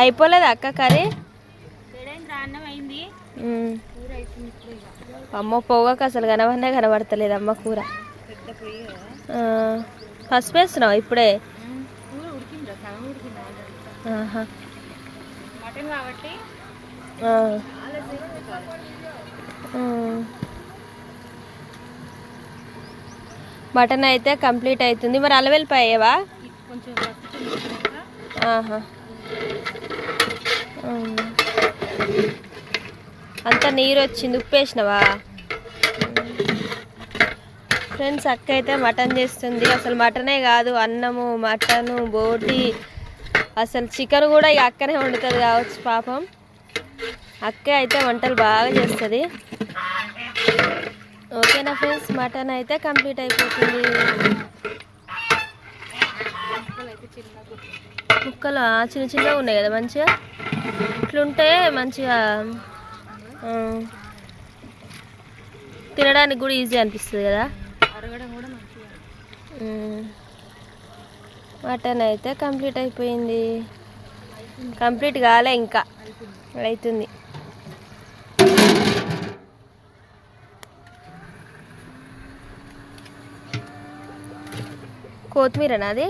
అయిపోలేదు అక్క కర్రీ. అమ్మ పొగకు అసలు కనవనే కనబడతలేదు అమ్మ కూర. ఫస్ట్ వేస్తున్నావు ఇప్పుడే. మటన్ అయితే కంప్లీట్ అవుతుంది. మరి అల్లవెల్లిపాయవా? అంత నీరు వచ్చింది. ఉప్పు వేసినవా? ఫ్రెండ్స్ అక్క అయితే మటన్ చేస్తుంది. అసలు మటనే కాదు, అన్నము, మటను, బోటి, అసలు చికెన్ కూడా ఇక అక్కనే వండుతుంది కావచ్చు పాపం. అక్క అయితే వంటలు బాగా చేస్తుంది. ఓకేనా ఫ్రెండ్స్, మటన్ అయితే కంప్లీట్ అయిపోతుంది. ముక్కలు చిన్న చిన్నగా ఉన్నాయి కదా, మంచిగా ఇట్లుంటే మంచిగా తినడానికి కూడా ఈజీ అనిపిస్తుంది కదా. మటన్ అయితే కంప్లీట్ అయిపోయింది. కంప్లీట్ కాలే, ఇంకా అవుతుంది. కొత్తిమీరనా అది?